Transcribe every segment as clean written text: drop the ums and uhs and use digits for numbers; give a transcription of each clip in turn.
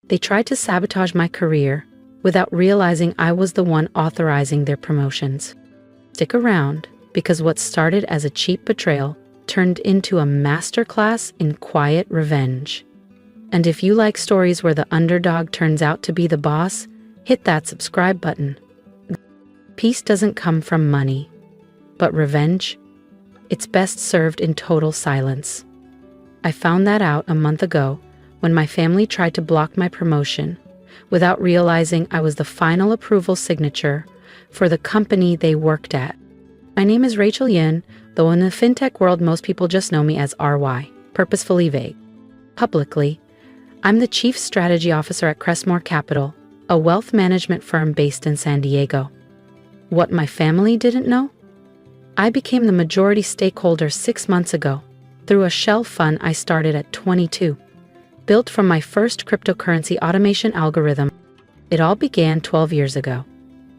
They tried to sabotage my career without realizing I was the one authorizing their promotions. Stick around, because what started as a cheap betrayal turned into a masterclass in quiet revenge. And if you like stories where the underdog turns out to be the boss, hit that subscribe button. Peace doesn't come from money, but revenge, it's best served in total silence. I found that out a month ago when my family tried to block my promotion without realizing I was the final approval signature for the company they worked at. My name is Rachel Yin, though in the fintech world most people just know me as RY, purposefully vague. Publicly, I'm the Chief Strategy Officer at Crestmore Capital, a wealth management firm based in San Diego. What my family didn't know? I became the majority stakeholder 6 months ago through a shell fund I started at 22, built from my first cryptocurrency automation algorithm. It all began 12 years ago.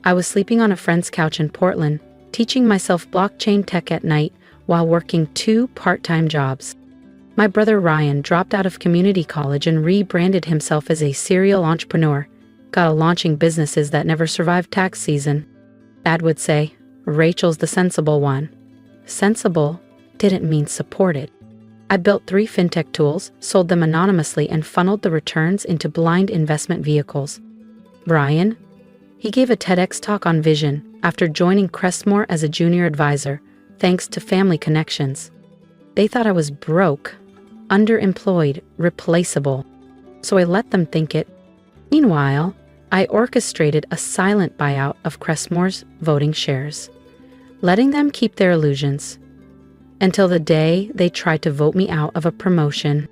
I was sleeping on a friend's couch in Portland, teaching myself blockchain tech at night while working 2 part-time jobs. My brother Ryan dropped out of community college and rebranded himself as a serial entrepreneur, got a launching businesses that never survived tax season. Dad would say, Rachel's the sensible one. Sensible didn't mean supported. I built 3 fintech tools, sold them anonymously, and funneled the returns into blind investment vehicles. Brian? He gave a TEDx talk on vision after joining Crestmore as a junior advisor, thanks to family connections. They thought I was broke, underemployed, replaceable, so I let them think it. Meanwhile, I orchestrated a silent buyout of Crestmore's voting shares, letting them keep their illusions. Until the day they tried to vote me out of a promotion.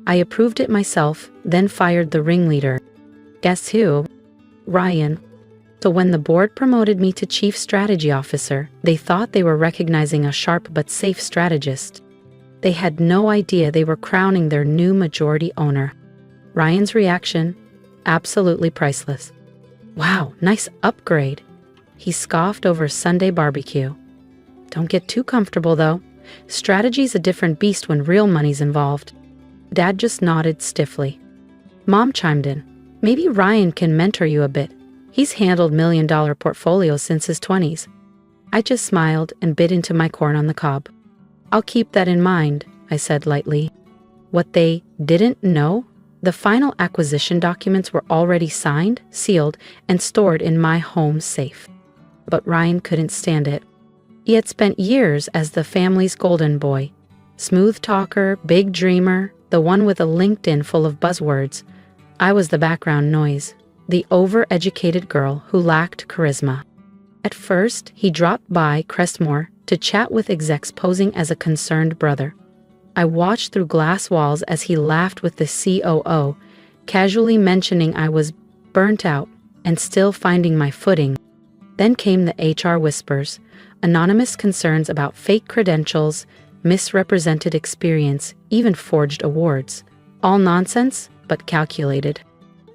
I approved it myself, then fired the ringleader. Guess who? Ryan. So when the board promoted me to Chief Strategy Officer, they thought they were recognizing a sharp but safe strategist. They had no idea they were crowning their new majority owner. Ryan's reaction? Absolutely priceless. Wow, nice upgrade. He scoffed over Sunday barbecue. Don't get too comfortable though. Strategy's a different beast when real money's involved. Dad just nodded stiffly. Mom chimed in. Maybe Ryan can mentor you a bit. He's handled million-dollar portfolios since his 20s. I just smiled and bit into my corn on the cob. I'll keep that in mind, I said lightly. What they didn't know? The final acquisition documents were already signed, sealed, and stored in my home safe. But Ryan couldn't stand it. He had spent years as the family's golden boy. Smooth talker, big dreamer, the one with a LinkedIn full of buzzwords. I was the background noise, the over-educated girl who lacked charisma. At first, he dropped by Crestmore to chat with execs posing as a concerned brother. I watched through glass walls as he laughed with the COO, casually mentioning I was burnt out and still finding my footing. Then came the HR whispers, anonymous concerns about fake credentials, misrepresented experience, even forged awards. All nonsense, but calculated.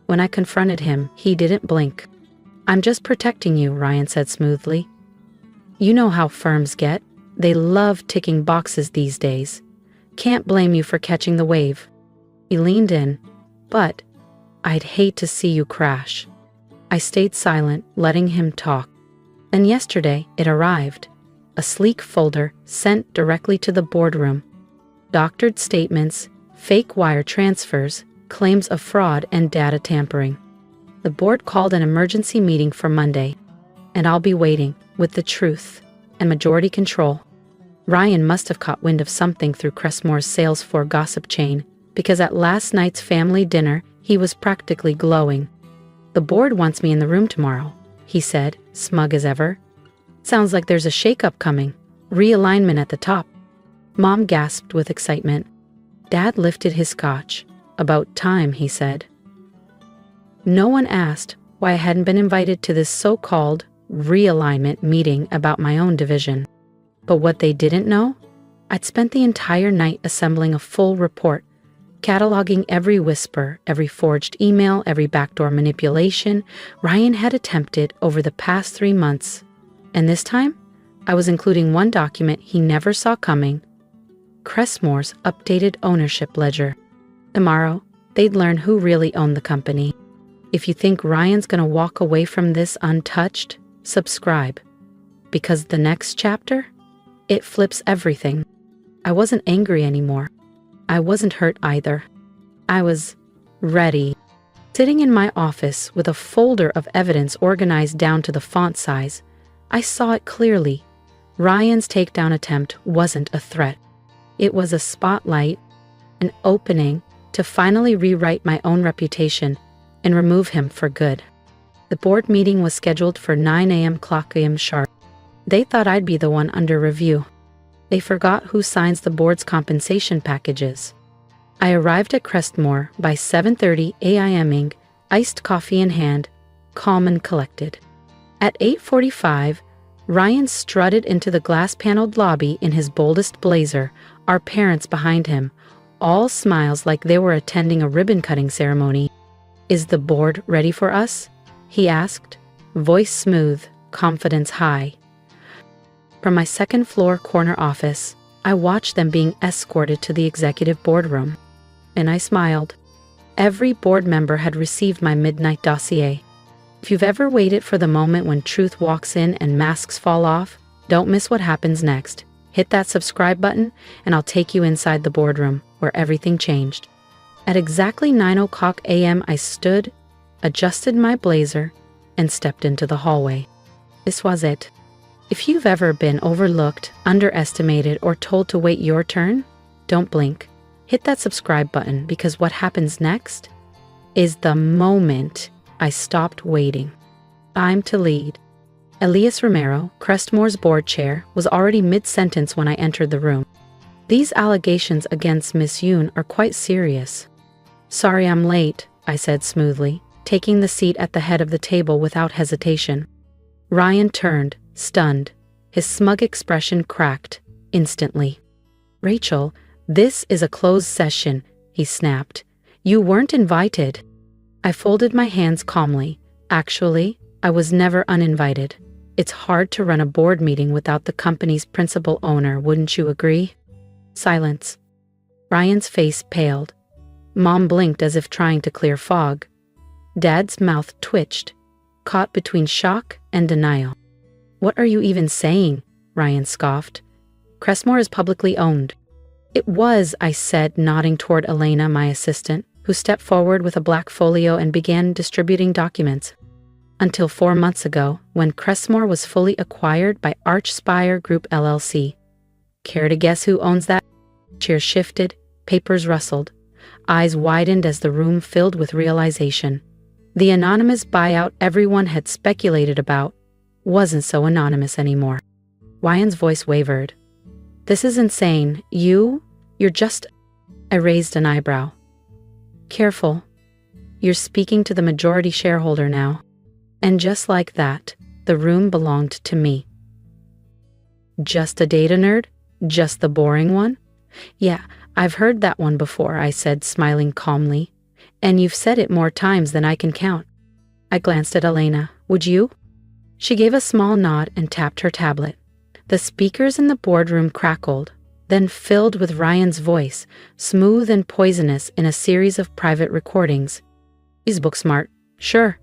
When I confronted him, he didn't blink. I'm just protecting you, Ryan said smoothly. You know how firms get. They love ticking boxes these days. Can't blame you for catching the wave. He leaned in, but I'd hate to see you crash. I stayed silent, letting him talk. And yesterday, it arrived. A sleek folder sent directly to the boardroom. Doctored statements, fake wire transfers, claims of fraud and data tampering. The board called an emergency meeting for Monday, and I'll be waiting with the truth and majority control. Ryan must have caught wind of something through Crestmore's Salesforce gossip chain, because at last night's family dinner, he was practically glowing. The board wants me in the room tomorrow, he said, smug as ever. Sounds like there's a shakeup coming. Realignment at the top. Mom gasped with excitement. Dad lifted his scotch. About time, he said. No one asked why I hadn't been invited to this so-called realignment meeting about my own division. But what they didn't know? I'd spent the entire night assembling a full report, cataloging every whisper, every forged email, every backdoor manipulation Ryan had attempted over the past 3 months. And this time, I was including one document he never saw coming, Crestmore's updated ownership ledger. Tomorrow, they'd learn who really owned the company. If you think Ryan's gonna walk away from this untouched, subscribe. Because the next chapter, it flips everything. I wasn't angry anymore. I wasn't hurt either. I was ready. Sitting in my office with a folder of evidence organized down to the font size, I saw it clearly. Ryan's takedown attempt wasn't a threat. It was a spotlight, an opening to finally rewrite my own reputation and remove him for good. The board meeting was scheduled for 9 a.m. clock a.m. sharp. They thought I'd be the one under review. They forgot who signs the board's compensation packages. I arrived at Crestmore by 7:30 a.m., iced coffee in hand, calm and collected. At 8:45, Ryan strutted into the glass-paneled lobby in his boldest blazer, our parents behind him, all smiles like they were attending a ribbon-cutting ceremony. "Is the board ready for us?" he asked, voice smooth, confidence high. From my second-floor corner office, I watched them being escorted to the executive boardroom, and I smiled. Every board member had received my midnight dossier. If you've ever waited for the moment when truth walks in and masks fall off, don't miss what happens next. Hit that subscribe button, and I'll take you inside the boardroom, where everything changed. At exactly 9 o'clock a.m., I stood, adjusted my blazer, and stepped into the hallway. This was it. If you've ever been overlooked, underestimated, or told to wait your turn, don't blink. Hit that subscribe button, because what happens next is the moment I stopped waiting. I'm to lead. Elias Romero, Crestmore's board chair, was already mid-sentence when I entered the room. "These allegations against Miss Yoon are quite serious." "Sorry I'm late," I said smoothly, taking the seat at the head of the table without hesitation. Ryan turned, stunned. His smug expression cracked instantly. "Rachel, this is a closed session," he snapped. "You weren't invited." I folded my hands calmly. Actually, I was never uninvited. It's hard to run a board meeting without the company's principal owner, wouldn't you agree? Silence. Ryan's face paled. Mom blinked as if trying to clear fog. Dad's mouth twitched, caught between shock and denial. "What are you even saying?" Ryan scoffed. "Crestmore is publicly owned." "It was," I said, nodding toward Elena, my assistant, who stepped forward with a black folio and began distributing documents. "Until 4 months ago, when Crestmore was fully acquired by Archspire Group LLC. Care to guess who owns that?" Chairs shifted, papers rustled. Eyes widened as the room filled with realization. The anonymous buyout everyone had speculated about wasn't so anonymous anymore. Ryan's voice wavered. "This is insane. You're just..." I raised an eyebrow. "Careful. You're speaking to the majority shareholder now." And just like that, the room belonged to me. "Just a data nerd? Just the boring one?" "Yeah, I've heard that one before," I said, smiling calmly. "And you've said it more times than I can count." I glanced at Elena. "Would you?" She gave a small nod and tapped her tablet. The speakers in the boardroom crackled, then filled with Ryan's voice, smooth and poisonous in a series of private recordings. "She's book smart, sure,"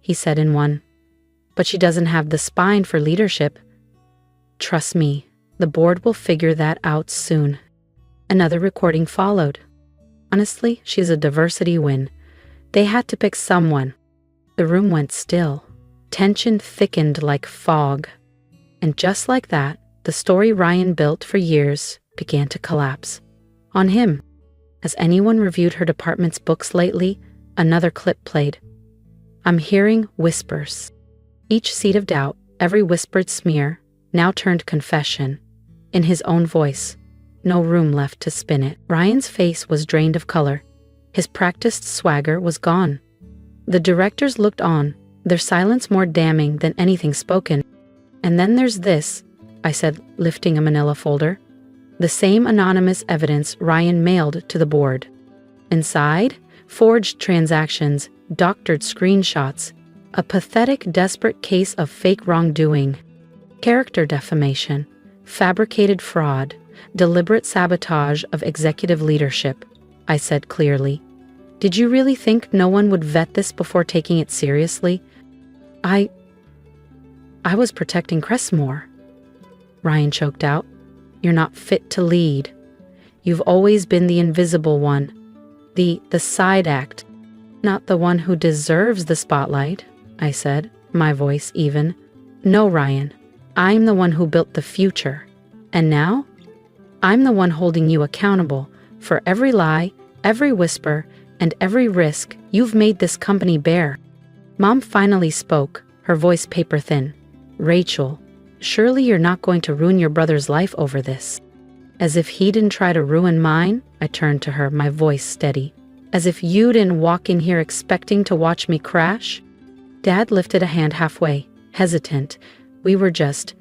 he said in one. "But she doesn't have the spine for leadership." "Trust me, the board will figure that out soon." Another recording followed. "Honestly, she's a diversity win. They had to pick someone." The room went still. Tension thickened like fog. And just like that, the story Ryan built for years began to collapse. On him. Has anyone reviewed her department's books lately? Another clip played. I'm hearing whispers. Each seed of doubt, every whispered smear, now turned confession. In his own voice. No room left to spin it. Ryan's face was drained of color. His practiced swagger was gone. The directors looked on, their silence more damning than anything spoken. "And then there's this," I said, lifting a manila folder. The same anonymous evidence Ryan mailed to the board. Inside, forged transactions, doctored screenshots, a pathetic, desperate case of fake wrongdoing, character defamation, fabricated fraud, deliberate sabotage of executive leadership, I said clearly. Did you really think no one would vet this before taking it seriously? I was protecting Cressmore. Ryan choked out. You're not fit to lead. You've always been the invisible one, the side act, not the one who deserves the spotlight, I said, my voice even. No, Ryan, I'm the one who built the future. And now, I'm the one holding you accountable for every lie, every whisper, and every risk you've made this company bear. Mom finally spoke, her voice paper thin. Rachel, surely you're not going to ruin your brother's life over this. As if he didn't try to ruin mine, I turned to her, my voice steady. As if you didn't walk in here expecting to watch me crash? Dad lifted a hand halfway, hesitant. We were just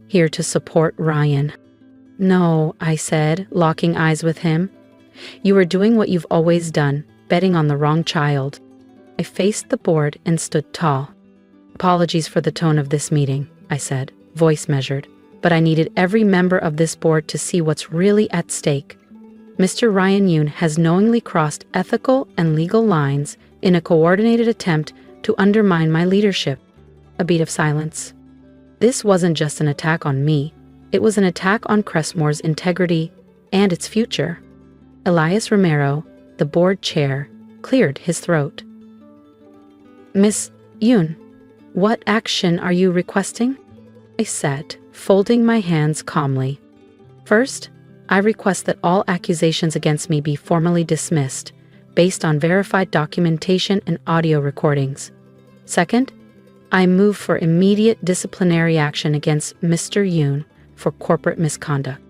here to support Ryan. No, I said, locking eyes with him. You were doing what you've always done, betting on the wrong child. I faced the board and stood tall. Apologies for the tone of this meeting, I said, voice measured, but I needed every member of this board to see what's really at stake. Mr. Ryan Yoon has knowingly crossed ethical and legal lines in a coordinated attempt to undermine my leadership. A beat of silence. This wasn't just an attack on me, it was an attack on Cressmore's integrity and its future. Elias Romero, the board chair, cleared his throat. Miss Yoon, what action are you requesting? I said, folding my hands calmly. First, I request that all accusations against me be formally dismissed, based on verified documentation and audio recordings. Second, I move for immediate disciplinary action against Mr. Yoon for corporate misconduct.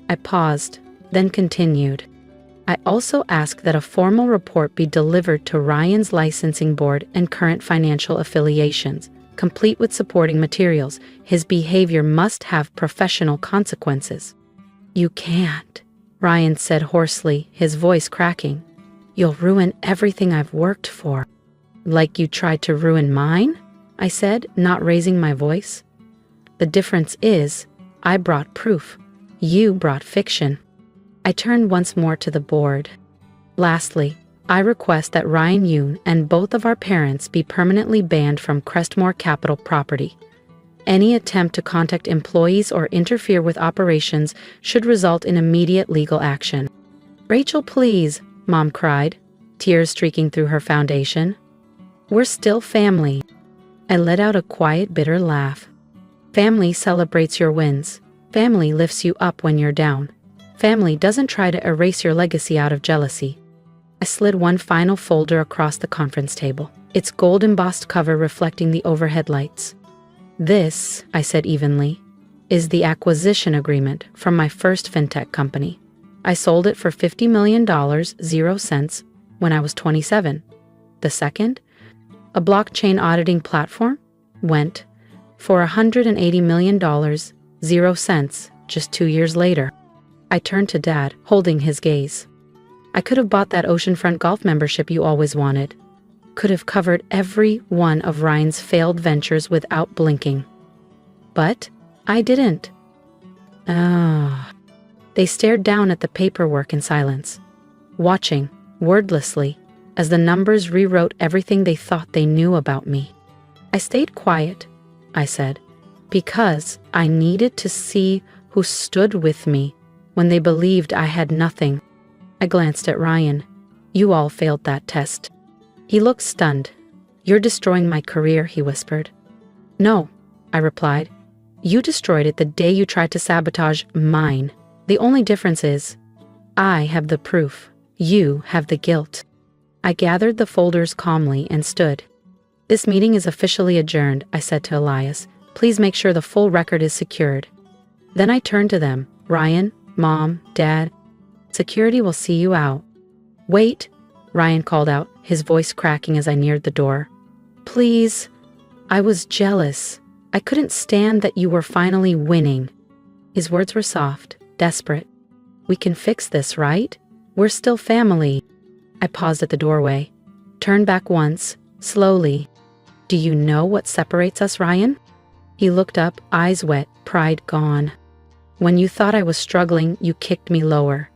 I paused, then continued. I also ask that a formal report be delivered to Ryan's licensing board and current financial affiliations, complete with supporting materials. His behavior must have professional consequences. You can't, Ryan said hoarsely, his voice cracking. You'll ruin everything I've worked for. Like you tried to ruin mine? I said, not raising my voice. The difference is, I brought proof. You brought fiction. I turned once more to the board. Lastly, I request that Ryan Yoon and both of our parents be permanently banned from Crestmore Capital property. Any attempt to contact employees or interfere with operations should result in immediate legal action. Rachel, please, Mom cried, tears streaking through her foundation. We're still family. I let out a quiet, bitter laugh. Family celebrates your wins. Family lifts you up when you're down. Family doesn't try to erase your legacy out of jealousy. I slid one final folder across the conference table, its gold embossed cover reflecting the overhead lights. This, I said evenly, is the acquisition agreement from my first fintech company. I sold it for $50 million, 0 cents, when I was 27. The second, a blockchain auditing platform, went for $180 million, 0 cents, just 2 years later. I turned to Dad, holding his gaze. I could have bought that oceanfront golf membership you always wanted. Could have covered every one of Ryan's failed ventures without blinking. But I didn't. They stared down at the paperwork in silence, watching, wordlessly, as the numbers rewrote everything they thought they knew about me. I stayed quiet, I said, because I needed to see who stood with me when they believed I had nothing. I glanced at Ryan. You all failed that test. He looked stunned. You're destroying my career, he whispered. No, I replied. You destroyed it the day you tried to sabotage mine. The only difference is, I have the proof. You have the guilt. I gathered the folders calmly and stood. This meeting is officially adjourned, I said to Elias. Please make sure the full record is secured. Then I turned to them. Ryan, Mom, Dad, security will see you out. Wait, Ryan called out, his voice cracking as I neared the door. Please. I was jealous. I couldn't stand that you were finally winning. His words were soft, desperate. We can fix this, right? We're still family. I paused at the doorway, turned back once, slowly. Do you know what separates us, Ryan? He looked up, eyes wet, pride gone. When you thought I was struggling, you kicked me lower.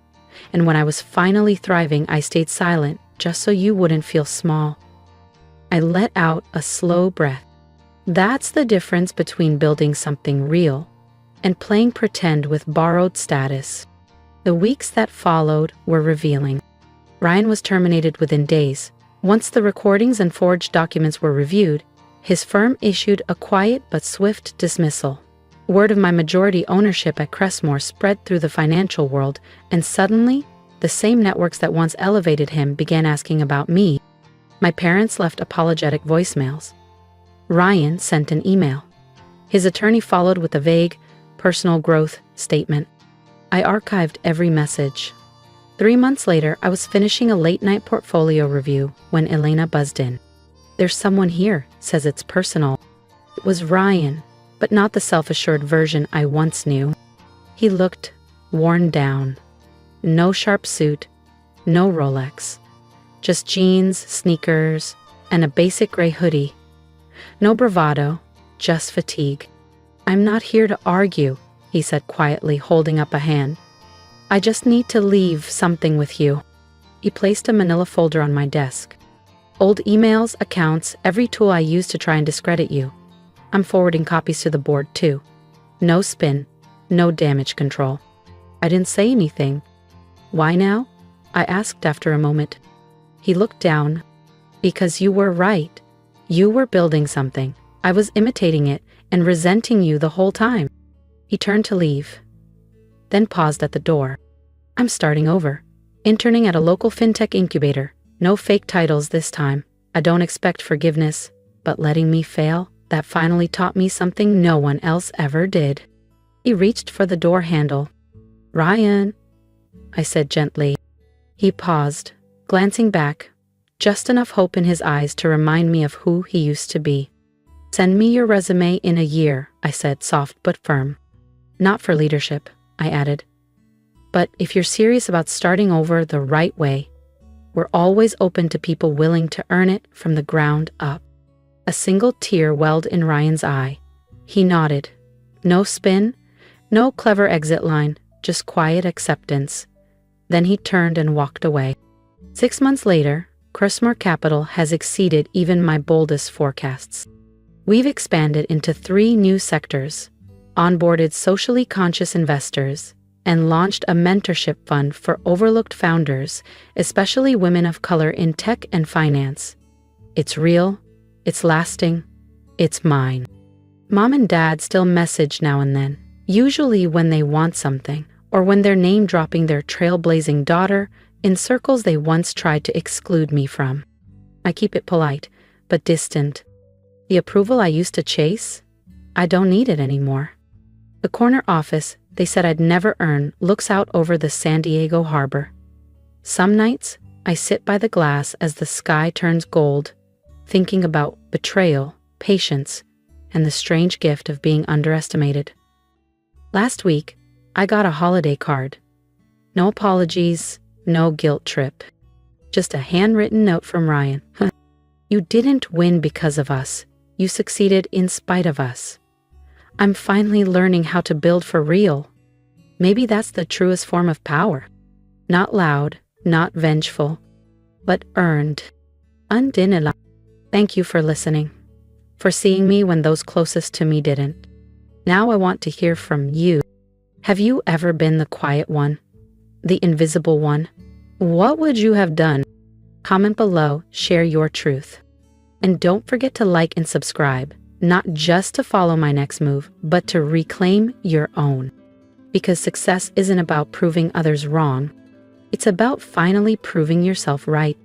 And when I was finally thriving, I stayed silent, just so you wouldn't feel small. I let out a slow breath. That's the difference between building something real and playing pretend with borrowed status. The weeks that followed were revealing. Ryan was terminated within days. Once the recordings and forged documents were reviewed, his firm issued a quiet but swift dismissal. Word of my majority ownership at Crestmore spread through the financial world, and suddenly, the same networks that once elevated him began asking about me. My parents left apologetic voicemails. Ryan sent an email. His attorney followed with a vague, personal growth statement. I archived every message. 3 months later, I was finishing a late-night portfolio review when Elena buzzed in. There's someone here, says it's personal. It was Ryan, but not the self-assured version I once knew. He looked worn down. No sharp suit, no Rolex. Just jeans, sneakers, and a basic gray hoodie. No bravado, just fatigue. I'm not here to argue, he said quietly, holding up a hand. I just need to leave something with you. He placed a manila folder on my desk. Old emails, accounts, every tool I used to try and discredit you. I'm forwarding copies to the board too. No spin, no damage control. I didn't say anything. Why now? I asked after a moment. He looked down. Because you were right. You were building something. I was imitating it and resenting you the whole time. He turned to leave, then paused at the door. I'm starting over. Interning at a local fintech incubator. No fake titles this time. I don't expect forgiveness, but letting me fail, that finally taught me something no one else ever did. He reached for the door handle. Ryan, I said gently. He paused, glancing back, just enough hope in his eyes to remind me of who he used to be. Send me your resume in a year, I said, soft but firm. Not for leadership, I added. But if you're serious about starting over the right way, we're always open to people willing to earn it from the ground up. A single tear welled in Ryan's eye. He nodded. No spin, no clever exit line, just quiet acceptance. Then he turned and walked away. 6 months later, Crestmore Capital has exceeded even my boldest forecasts. We've expanded into 3 new sectors, onboarded socially conscious investors, and launched a mentorship fund for overlooked founders, especially women of color in tech and finance. It's real, it's lasting, it's mine. Mom and Dad still message now and then, usually when they want something, or when they're name-dropping their trailblazing daughter in circles they once tried to exclude me from. I keep it polite, but distant. The approval I used to chase? I don't need it anymore. The corner office they said I'd never earn looks out over the San Diego harbor. Some nights, I sit by the glass as the sky turns gold, thinking about betrayal, patience, and the strange gift of being underestimated. Last week, I got a holiday card. No apologies, no guilt trip. Just a handwritten note from Ryan. You didn't win because of us. You succeeded in spite of us. I'm finally learning how to build for real. Maybe that's the truest form of power. Not loud, not vengeful, but earned. Undeniable. Thank you for listening, for seeing me when those closest to me didn't. Now I want to hear from you. Have you ever been the quiet one? The invisible one? What would you have done? Comment below, share your truth. And don't forget to like and subscribe. Not just to follow my next move, but to reclaim your own. Because success isn't about proving others wrong. It's about finally proving yourself right.